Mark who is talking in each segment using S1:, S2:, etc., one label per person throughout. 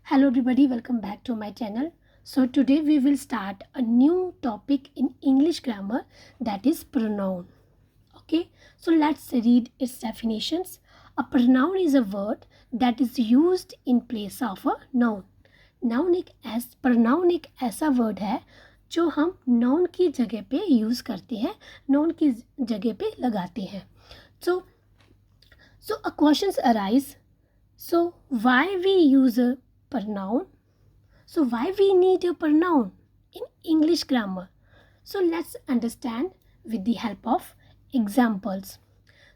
S1: Hello everybody, welcome back to my channel. So today we will start a new topic in English grammar, that is pronoun. Okay, so let's read its definitions. A pronoun is a word that is used in place of a noun. pronoun एक ऐसा word है जो हम noun की जगह पे use करते हैं, noun की जगह पे लगाते हैं. So a questions arise. So why we use a pronoun? So why we need a pronoun in English grammar? So let's understand with the help of examples.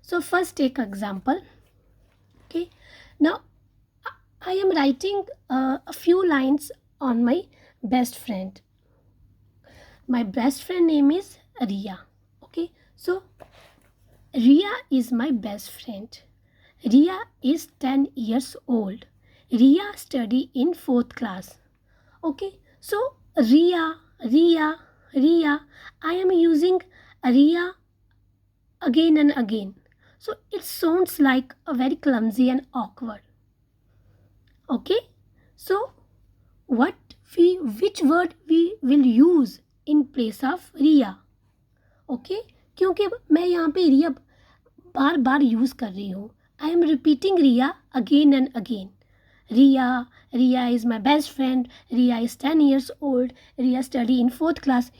S1: So first take example. Okay. Now I am writing a few lines on my best friend. My best friend name is Ria. Okay. So Ria is my best friend. Ria is 10 years old. Ria study in 4th class. Okay, so Ria. I am using Ria again and again. So it sounds like a very clumsy and awkward. Okay, so which word we will use in place of Ria? Okay, क्योंकि मैं यहाँ पे रिया बार बार use कर रही हूँ. I am repeating Riya again and again. Riya is my best friend. Riya is 10 years old. Riya study in 4th class.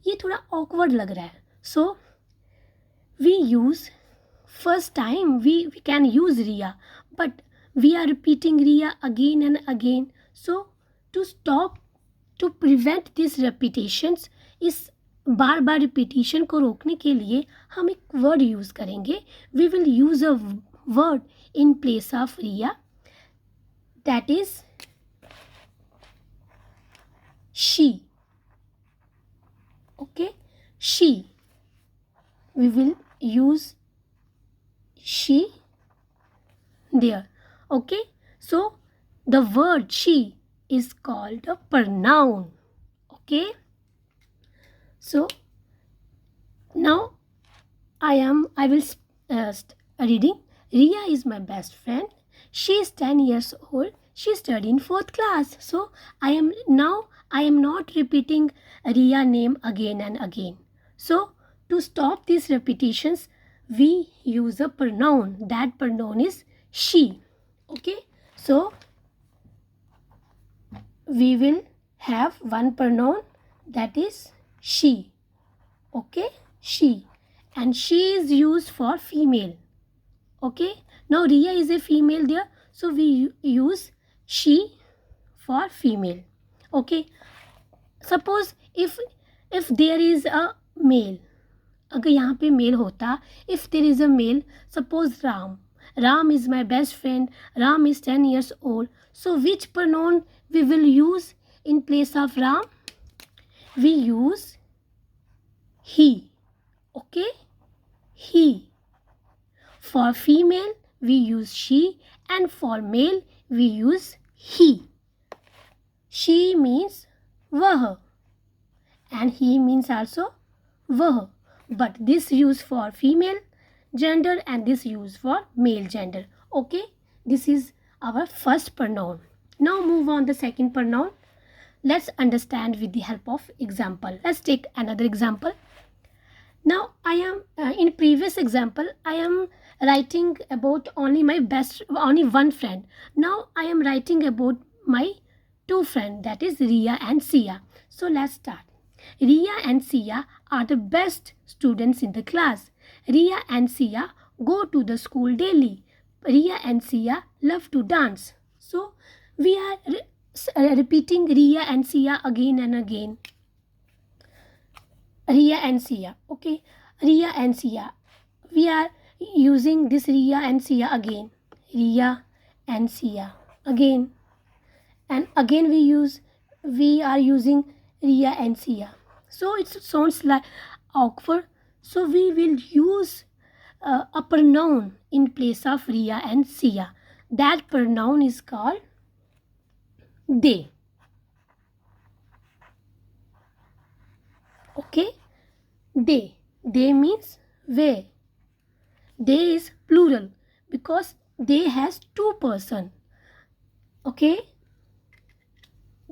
S1: ये थोड़ा awkward लग रहा है. So we use first time we can use Riya, but we are repeating Riya again and again. So to prevent this repetitions, इस बार बार repetition को रोकने के लिए हम एक वर्ड यूज़ करेंगे. We will use a word in place of Riya, that is she. Okay, she. We will use she there. Okay, so the word she is called a pronoun. Okay, so now I will reading. Ria is my best friend. She is 10 years old. She studied in 4th class. So I am not repeating Ria name again and again. So to stop these repetitions, we use a pronoun. That pronoun is she. Okay, so we will have one pronoun, that is she. Okay, she, and she is used for female. Okay, now Ria is a female there, so we use she for female. Okay, suppose if there is a male, अगर यहाँ पे mail होता, if there is a male, suppose Ram is my best friend. Ram is 10 years old. So which pronoun we will use in place of Ram? We use he. Okay, he. For female we use she, and for male we use he. She means वह, and he means also वह, but this used for female gender and this used for male gender. Okay, this is our first pronoun. Now move on the second pronoun. Let's understand with the help of example. Let's take another example. Now I am in previous example I am writing about only one friend. Now I am writing about my two friends, that is Ria and Sia. So let's start. Ria and Sia are the best students in the class. Ria and Sia go to the school daily. Ria and Sia love to dance. So we are repeating Ria and Sia again and again. Ria and Sia. Okay, Ria and Sia. We are using this Ria and Sia again. Ria and Sia again. And again we are using Ria and Sia. So it sounds like awkward. So we will use a pronoun in place of Ria and Sia. That pronoun is called they. Okay, they means they. They is plural because they has two person. Okay,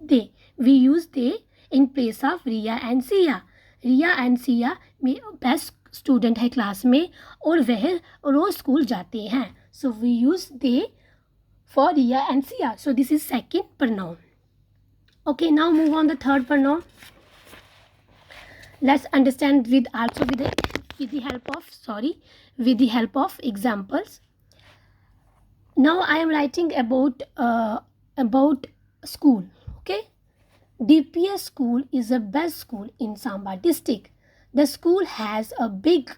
S1: they. We use they in place of Riya and Sia. Riya and Sia में best student है class में और वह रोज school जाते हैं. So we use they for Riya and Sia. So this is second pronoun. Okay, now move on the third pronoun. Let's understand with the help of examples. Now I am writing about school. Okay, DPS school is the best school in Samba district. The school has a big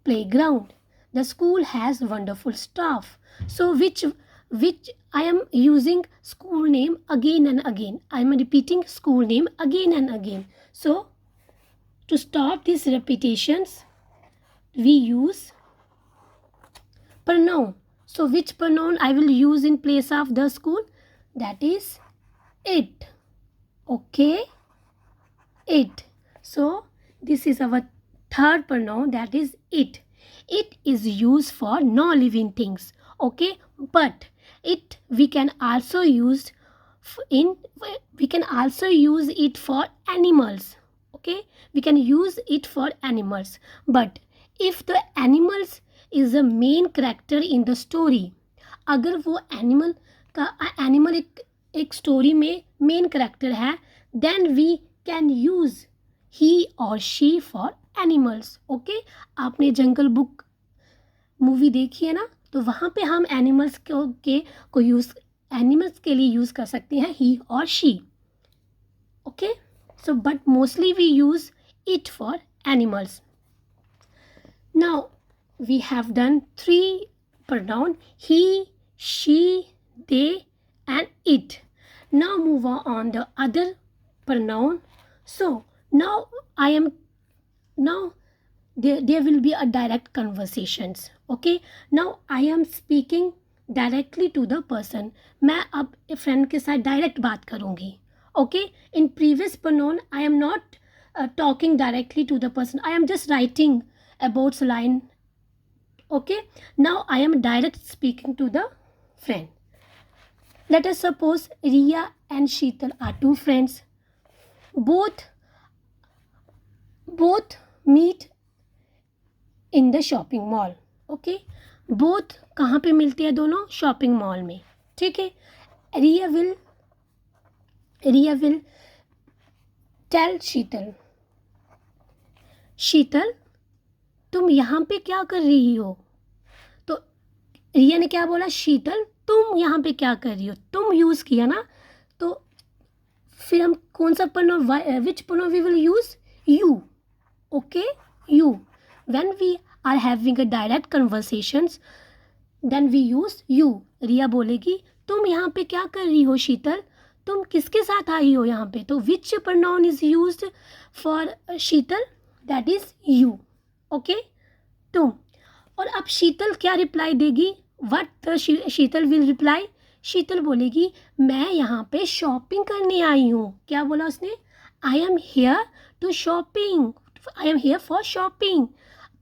S1: playground. The school has wonderful staff. So which I am using school name again and again. I am repeating school name again and again. So to stop these repetitions, we use pronoun. So which pronoun I will use in place of the school? That is it. Okay, it. So this is our third pronoun, that is it. It is used for non-living things. Okay, but it we can also use it for animals. Okay, we can use it for animals, but if the animals is the main character in the story, अगर वो animal एक story में main character है, then we can use he or she for animals. Okay, आपने जंगल book movie देखी है ना, तो वहाँ पे हम एनिमल्स एनिमल्स के लिए यूज़ कर सकते हैं he or she. Okay, so but mostly we use it for animals. Now we have done 3 pronoun: he, she, they and it. Now move on the other pronoun. So now there will be a direct conversations. Okay, now I am speaking directly to the person. मैं अब friend के साथ direct बात करूँगी. Okay, in previous pronoun I am not talking directly to the person. I am just writing about line. Okay, now I am direct speaking to the friend. Let us suppose Riya and Sheetal are 2 friends. Both meet in the shopping mall. Okay, both कहाँ पे मिलते हैं दोनों? Shopping mall में. ठीक है, रिया will tell शीतल तुम यहाँ पे क्या कर रही हो? तो रिया ने क्या बोला? शीतल तुम यहाँ पे क्या कर रही हो? तुम यूज़ किया ना, तो फिर हम कौन सा pronoun, which pronoun we will use? You. Okay, you. When we are having a direct conversations, then we use you. रिया बोलेगी तुम यहाँ पे क्या कर रही हो शीतल? तुम किसके साथ आई हो यहाँ पे? तो which pronoun is used for Sheetal? That is you. Okay, तुम. और अब शीतल क्या रिप्लाई देगी? What Sheetal will reply? शीतल बोलेगी मैं यहाँ पे शॉपिंग करने आई हूँ. क्या बोला उसने? I am here to shopping. I am here for shopping.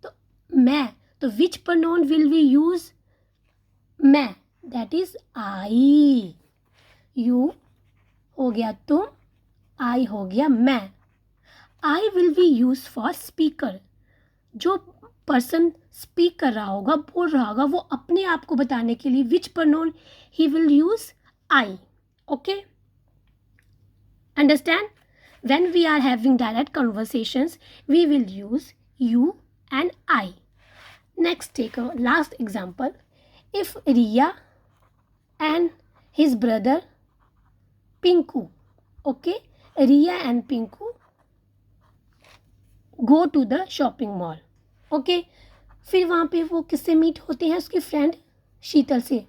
S1: तो मैं, तो which pronoun will we use? मैं, that is I. You हो गया तुम, I हो गया मैं. I will be used for speaker. जो पर्सन स्पीक कर रहा होगा, बोल रहा होगा, वो अपने आप को बताने के लिए which pronoun he will use? I. Okay, understand? When we are having direct conversations, we will use you and I. Next, take a last example. If Riya and his brother Pinku, okay, Riya and Pinku go to the shopping mall. Okay, फिर वहाँ पे वो किससे meet होते हैं? उसकी friend शीतल से.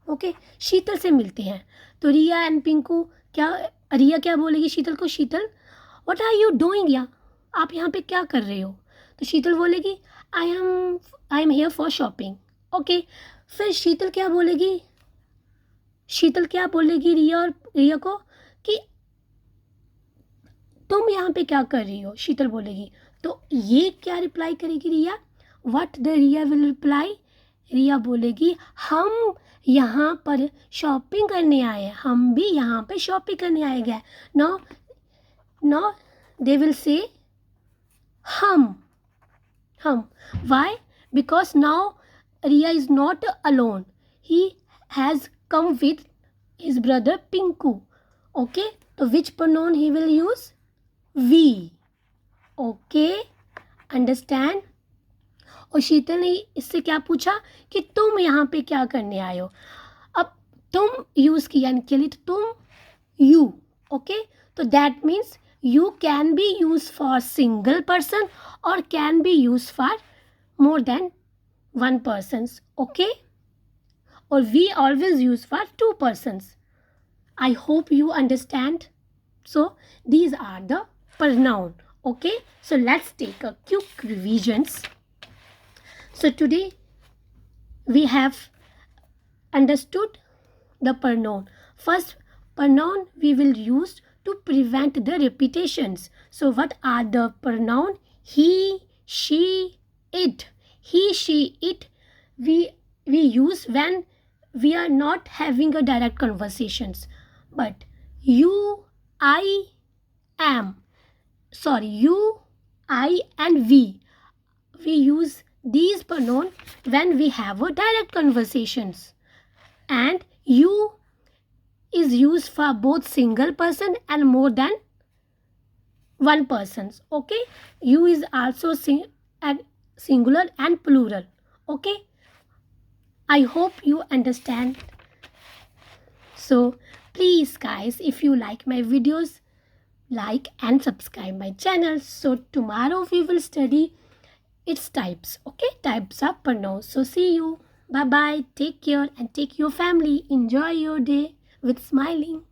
S1: Okay, शीतल से मिलते हैं. तो रिया एंड पिंकू रिया क्या बोलेगी शीतल को? शीतल व्हाट आर यू डूइंग या? आप यहाँ पे क्या कर रहे हो? तो शीतल बोलेगी I am here for shopping. Okay, फिर शीतल क्या बोलेगी? रिया को कि तुम यहाँ पे क्या कर रही हो? शीतल बोलेगी. तो ये क्या रिप्लाई करेगी Riya? What the Riya will reply? Riya बोलेगी हम यहाँ पर शॉपिंग करने आए हैं, हम भी यहाँ पे शॉपिंग करने आए गए. Now they will say हम. Why? Because now Riya is not alone. He has come with his brother Pinku. Okay, so which pronoun he will use? We. Okay, understand? और शीतल ने इससे क्या पूछा कि तुम यहाँ पे क्या करने आए हो. अब तुम यूज किया के लिए तो तुम यू. ओके, तो that means you can be used for single person or can be used for more than one persons. Okay, or we always use for two persons. I hope you understand. So these are the pronoun. Okay, so let's take a quick revisions. So today we have understood the pronoun. First pronoun we will use to prevent the repetitions. So what are the pronoun? He, she, it. He, she, it we use when we are not having a direct conversations. But you, I, am. Sorry, you, I and we use these pronoun when we have a direct conversations. And you is used for both single person and more than one persons. Okay, you is also singular and plural. Okay, I hope you understand. So please guys, if you like my videos, like and subscribe my channel. So tomorrow we will study its types. Okay, types of pronouns. So see you. Bye bye. Take care and take your family. Enjoy your day with smiling.